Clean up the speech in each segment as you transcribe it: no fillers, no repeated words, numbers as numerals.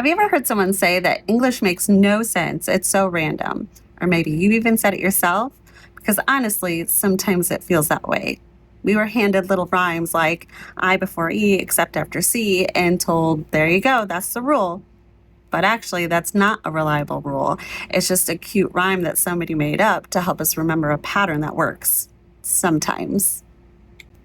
Have you ever heard someone say that English makes no sense? It's so random. Or maybe you even said it yourself? Because honestly, sometimes it feels that way. We were handed little rhymes like I before E except after C and told, there you go, that's the rule. But actually, that's not a reliable rule. It's just a cute rhyme that somebody made up to help us remember a pattern that works. Sometimes.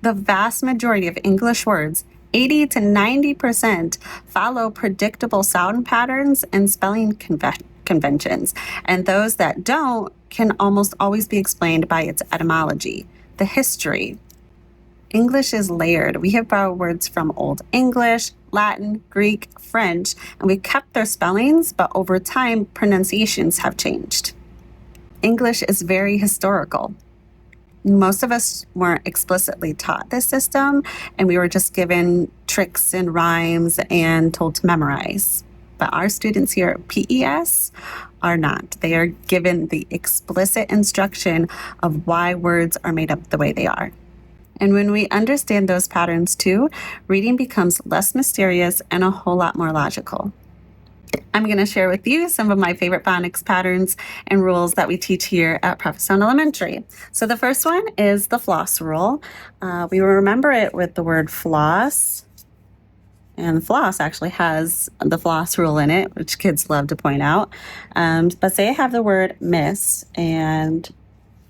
The vast majority of English words, 80 to 90%, follow predictable sound patterns and spelling conventions. And those that don't can almost always be explained by its etymology, the history. English is layered. We have borrowed words from Old English, Latin, Greek, French, and we kept their spellings, but over time, pronunciations have changed. English is very historical. Most of us weren't explicitly taught this system, and we were just given tricks and rhymes and told to memorize. But our students here at PES are not. They are given the explicit instruction of why words are made up the way they are. And when we understand those patterns too, reading becomes less mysterious and a whole lot more logical. I'm going to share with you some of my favorite phonics patterns and rules that we teach here at Prophetstown Elementary. So the first one is the floss rule. We will remember it with the word floss. And floss actually has the floss rule in it, which kids love to point out. But say I have the word miss, and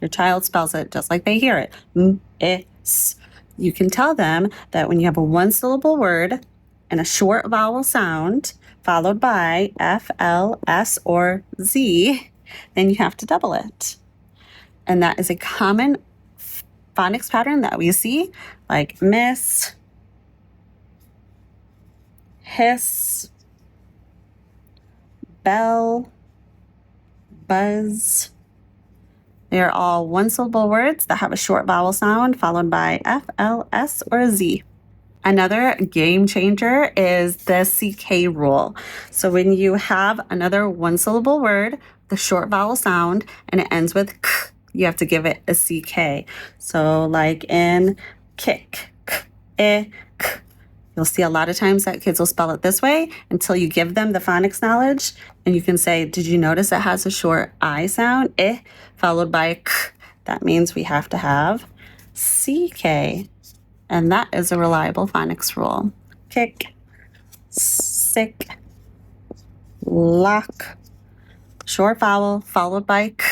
your child spells it just like they hear it. M-I-S. You can tell them that when you have a one-syllable word and a short vowel sound followed by F, L, S, or Z, then you have to double it. And that is a common phonics pattern that we see, like miss, hiss, bell, buzz. They are all one-syllable words that have a short vowel sound followed by F, L, S, or Z. Another game changer is the CK rule. So when you have another one-syllable word, the short vowel sound, and it ends with k, you have to give it a CK. So like in kick, k, k. You'll see a lot of times that kids will spell it this way until you give them the phonics knowledge, and you can say, did you notice it has a short I sound, followed by a k? That means we have to have CK, and that is a reliable phonics rule. Kick, sick, lock, short vowel followed by k,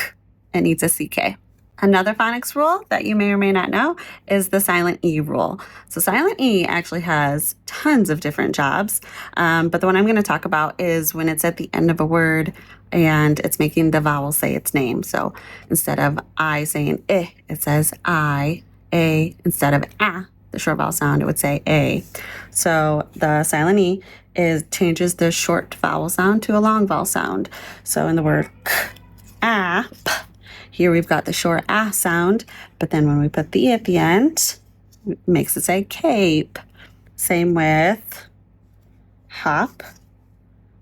and needs a CK. Another phonics rule that you may or may not know is the silent E rule. So silent E actually has tons of different jobs, but the one I'm going to talk about is when it's at the end of a word and it's making the vowel say its name. So instead of I saying I, it says I, A. Instead of a, the short vowel sound, it would say A. So the silent E changes the short vowel sound to a long vowel sound. So in the word k, p, here we've got the short ah sound, but then when we put the E at the end, it makes it say cape. Same with hop.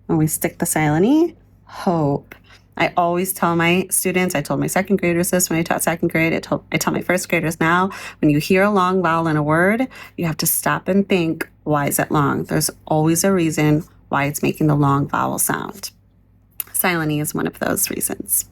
When we stick the silent E, hope. I always tell my students, I told my second graders this when I taught second grade, I tell my first graders now, when you hear a long vowel in a word, you have to stop and think, why is it long? There's always a reason why it's making the long vowel sound. Silent E is one of those reasons.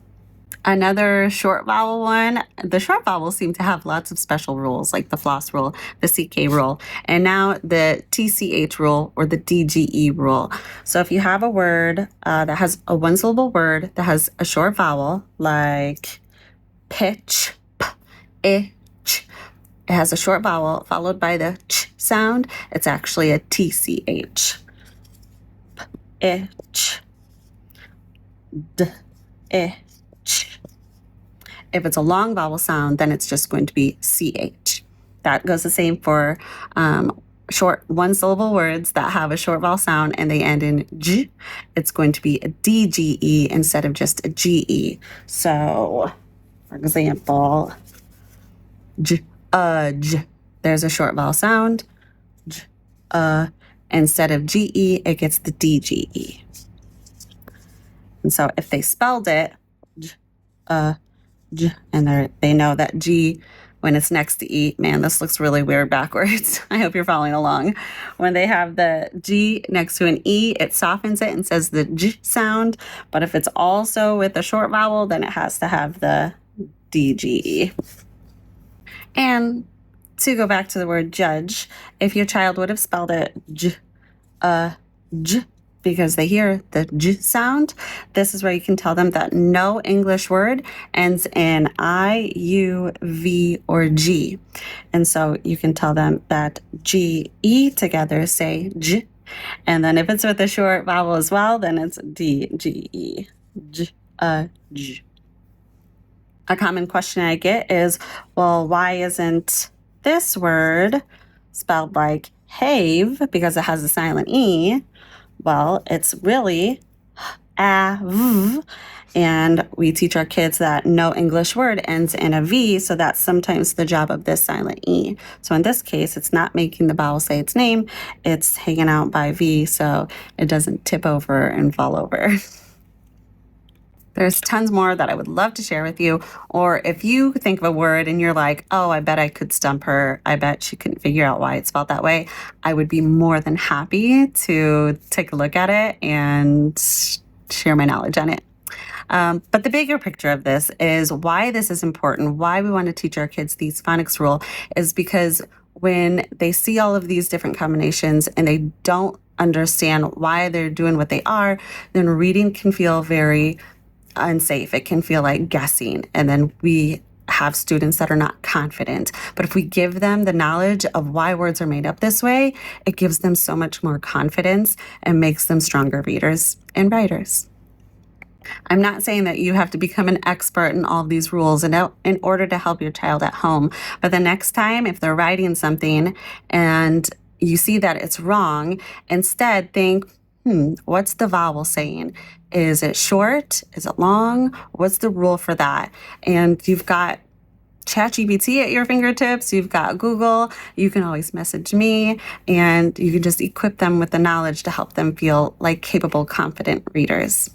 Another short vowel one, the short vowels seem to have lots of special rules, like the floss rule, the CK rule, and now the TCH rule or the DGE rule. So if you have a word that has a one-syllable word that has a short vowel, like pitch, itch, it has a short vowel followed by the ch sound, it's actually a TCH. Itch, itch. If it's a long vowel sound, then it's just going to be CH. That goes the same for short one-syllable words that have a short vowel sound and they end in G. It's going to be a DGE instead of just a GE. So, for example, J, there's a short vowel sound. J, instead of GE, it gets the DGE. And so if they spelled it, J, and they know that G when it's next to E. Man, this looks really weird backwards. I hope you're following along. When they have the G next to an E, it softens it and says the J sound. But if it's also with a short vowel, then it has to have the DGE. And to go back to the word judge, if your child would have spelled it J, because they hear the J sound, this is where you can tell them that no English word ends in I, U, V, or G. And so you can tell them that G, E together say J. And then if it's with a short vowel as well, then it's D, G, E, J, J. A common question I get is, well, why isn't this word spelled like have because it has a silent E? Well, it's really a-v, and we teach our kids that no English word ends in a V, so that's sometimes the job of this silent E. So in this case, it's not making the vowel say its name, it's hanging out by V so it doesn't tip over and fall over. There's tons more that I would love to share with you. Or if you think of a word and you're like, oh, I bet I could stump her. I bet she couldn't figure out why it's spelled that way. I would be more than happy to take a look at it and share my knowledge on it. But the bigger picture of this is why this is important, why we want to teach our kids these phonics rule is because when they see all of these different combinations and they don't understand why they're doing what they are, then reading can feel very unsafe. It can feel like guessing. And then we have students that are not confident. But if we give them the knowledge of why words are made up this way, it gives them so much more confidence and makes them stronger readers and writers. I'm not saying that you have to become an expert in all of these rules in order to help your child at home. But the next time, if they're writing something and you see that it's wrong, instead think, what's the vowel saying? Is it short? Is it long? What's the rule for that? And you've got ChatGPT at your fingertips. You've got Google. You can always message me, and you can just equip them with the knowledge to help them feel like capable, confident readers.